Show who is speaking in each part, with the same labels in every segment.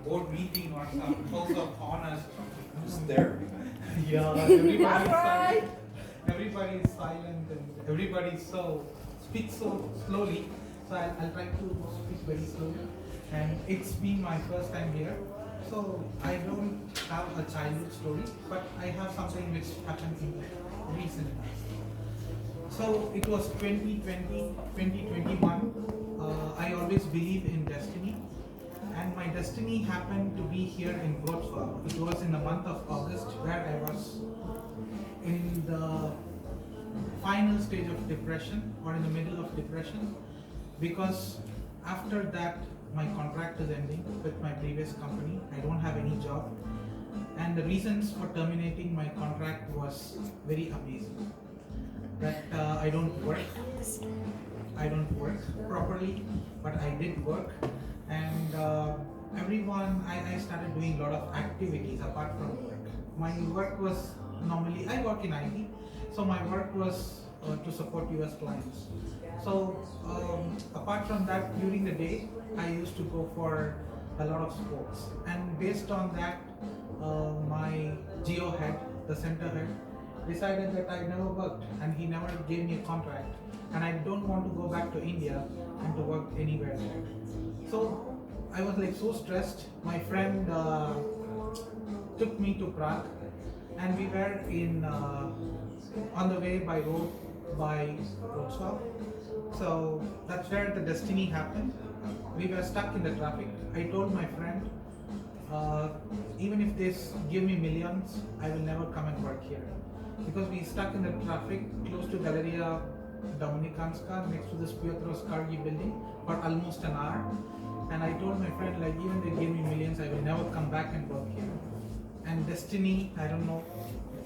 Speaker 1: board meeting or some house of honors or something.
Speaker 2: Who's there?
Speaker 1: Yeah, everybody's silent. Everybody's silent and everybody speaks so slowly. So I'll try to speak very slowly. And it's been my first time here. So I don't have a childhood story, but I have something which happened in recent past. So it was 2020, 2021. I always believe in destiny. And my destiny happened to be here in Wrocław. It was in the month of August where I was in the final stage of depression or in the middle of depression, because after that my contract is ending with my previous company. I don't have any job, and the reasons for terminating my contract was very amazing. That I don't work properly, but I did work, and I started doing a lot of activities apart from work. My work was normally, I work in IT, so my work was to support US clients. So apart from that, during the day, I used to go for a lot of sports, and based on that, my geo head, the center head, decided that I never worked, and he never gave me a contract, and I don't want to go back to India and to work anywhere there. So I was like so stressed. My friend took me to Prague, and we were in on the way by road by Wrocław. So that's where the destiny happened. We were stuck in the traffic. I told my friend, even if they give me millions, I will never come and work here, because we stuck in the traffic close to Galeria Dominikanska, next to this Piotr Skargi building, for almost an hour. And I told my friend, like, even they give me millions, I will never come back and work here. And destiny, I don't know,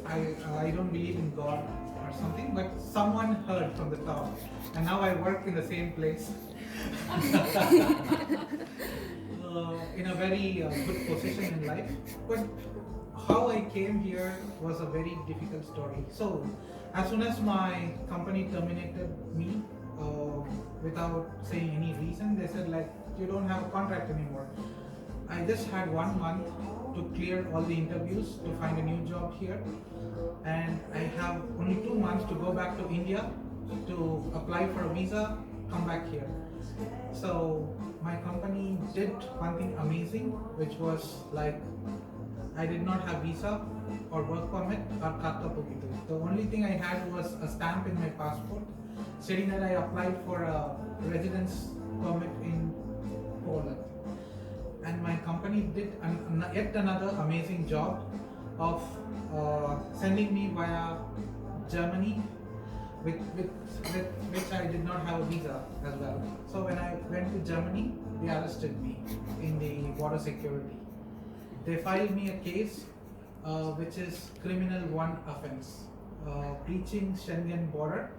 Speaker 1: I don't believe in God or something, but someone heard from the top, and now I work in the same place. In a very good position in life. But how I came here was a very difficult story. So as soon as my company terminated me without saying any reason, they said, like, you don't have a contract anymore. I just had 1 month to clear all the interviews to find a new job here, and I have only 2 months to go back to India to apply for a visa, come back here. So my company did one thing amazing, which was like, I did not have visa or work permit or karta pogitu. The only thing I had was a stamp in my passport stating that I applied for a residence permit in Poland. And my company did yet another amazing job of sending me via Germany, with which I did not have a visa as well. So when I went to Germany, they arrested me in the border security. They filed me a case which is criminal 1 offense, breaching Schengen border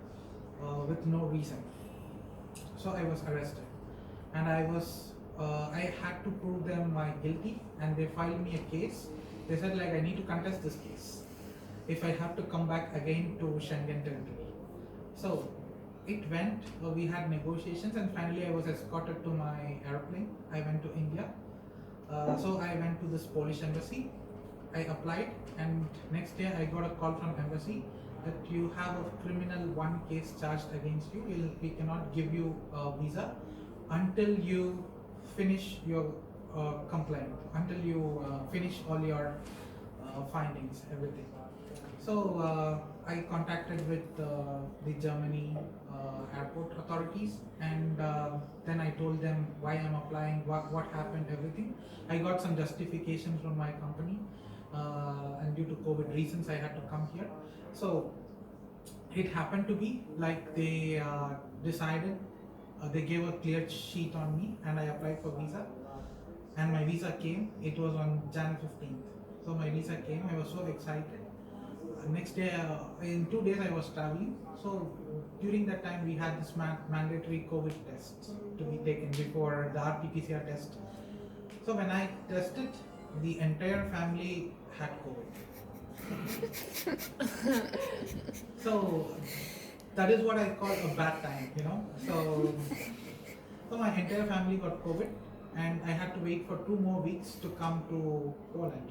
Speaker 1: with no reason. So I was arrested, and I had to prove them my guilty, and they filed me a case. They said, like, I need to contest this case if I have to come back again to Schengen territory. So it went, we had negotiations, and finally I was escorted to my airplane. I went to India. So I went to this Polish embassy. I applied, and next day I got a call from embassy that you have a criminal 1 case charged against you. We cannot give you a visa until you finish your complaint, until you finish all your findings, everything. So I contacted with the Germany airport authorities, and then I told them why I'm applying, what happened, everything. I got some justification from my company, and due to COVID reasons I had to come here. So it happened to be like they decided, they gave a clear sheet on me, and I applied for visa, and my visa came. It was on Jan 15th. So my visa came. I was so excited. Next day, in 2 days I was traveling. So during that time we had this mandatory COVID tests to be taken before the RT-PCR test. So when I tested, the entire family had COVID. So that is what I call a bad time, you know. So my entire family got COVID, and I had to wait for 2 more weeks to come to Poland.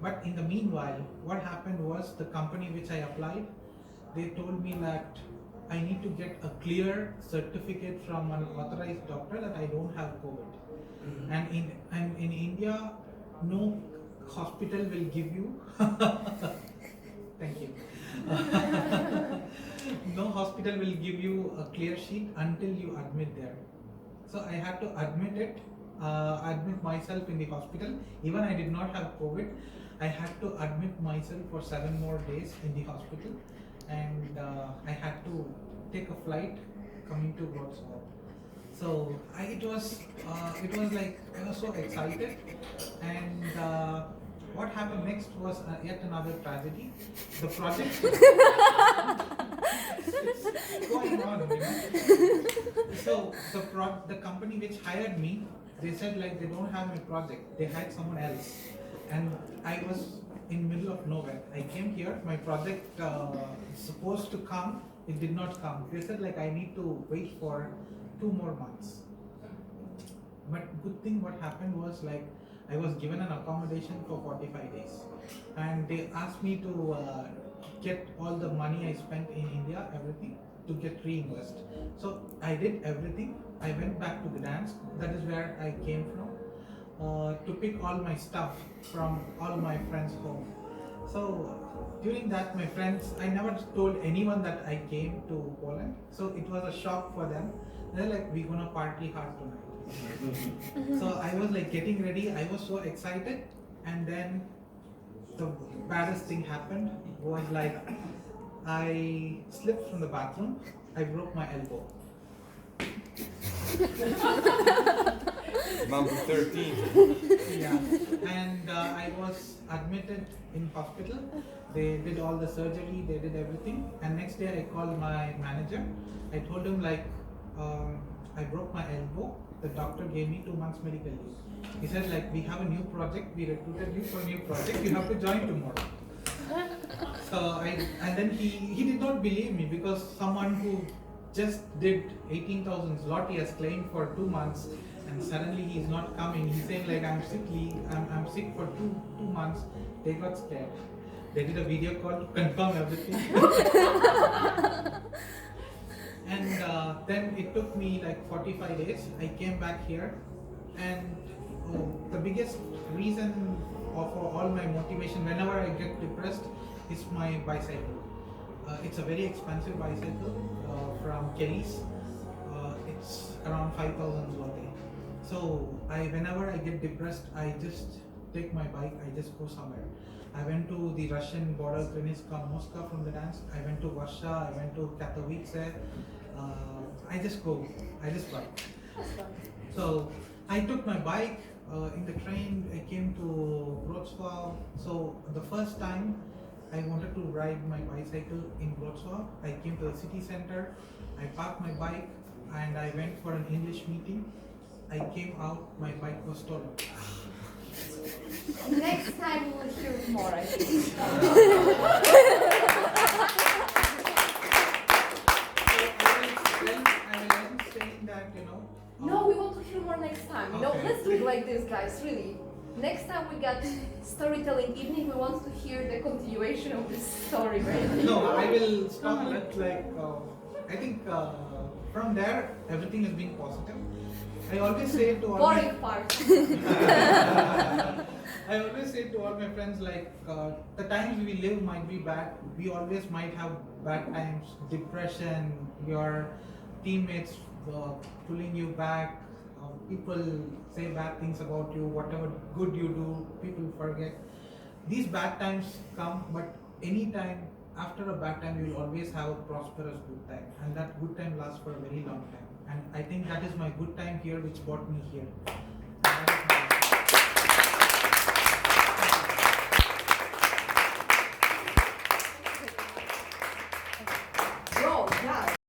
Speaker 1: But in the meanwhile, what happened was the company which I applied, they told me that I need to get a clear certificate from an authorized doctor that I don't have COVID. And in India, no hospital will give you. Thank you. No hospital will give you a clear sheet until you admit there. So I had to admit myself in the hospital. Even I did not have COVID. I had to admit myself for 7 more days in the hospital, and I had to take a flight coming to Wrocław. So it was like I was so excited, and what happened next was yet another tragedy. The project it's going on, you know. So the company which hired me, they said like they don't have any project. They hired someone else, and I was in middle of nowhere. I came here. My project supposed to come. It did not come. They said like I need to wait for 2 more months. But good thing what happened was like I was given an accommodation for 45 days, and they asked me to get all the money I spent in India, everything, to get reimbursed. So I did everything. I went back to Gdansk, that is where I came from, to pick all my stuff from all my friends' home. So during that, my friends, I never told anyone that I came to Poland. So it was a shock for them. They're like, we're gonna party hard tonight. So I was like getting ready. I was so excited, and then the baddest thing happened was like I slipped from the bathroom. I broke my elbow.
Speaker 2: Number 13.
Speaker 1: Yeah, and I was admitted in hospital. They did all the surgery, they did everything, and next day I called my manager. I told him like I broke my elbow. The doctor gave me 2 months medical leave. He said like we have a new project. We recruited you for a new project. You have to join tomorrow. So and then he did not believe me, because someone who just did 18,000 zloty as claimed for 2 months, and suddenly he's not coming. He's saying like I'm sick for two months. They got scared. They did a video call to confirm everything. And then it took me like 45 days. I came back here, and the biggest reason for all my motivation whenever I get depressed is my bicycle. It's a very expensive bicycle from Kelly's. It's around 5,000 zloty. So whenever I get depressed, I just take my bike. I just go somewhere. I went to the Russian border, Kriniska, Moscow from the dance. I went to Warsaw. I went to Katowice. I just bike. So I took my bike in the train. I came to Wrocław. So the first time I wanted to ride my bicycle in Wrocław, I came to the city center. I parked my bike and I went for an English meeting. I came out, my bike was stolen.
Speaker 3: Next time we will hear more, I think. No, we want to hear more next time. You know,
Speaker 1: Okay.
Speaker 3: let's do it like this, guys, really. Next time we got storytelling evening, we want to hear the continuation of this story, right?
Speaker 1: No, I will stop at I think from there everything has been positive. I always say to all
Speaker 3: Boring part.
Speaker 1: I always say to all my friends like the times we live might be bad. We always might have bad times, depression, your teammates pulling you back, people say bad things about you, whatever good you do, people forget. These bad times come, but anytime after a bad time, you will always have a prosperous good time, and that good time lasts for a very long time. And I think that is my good time here, which brought me here.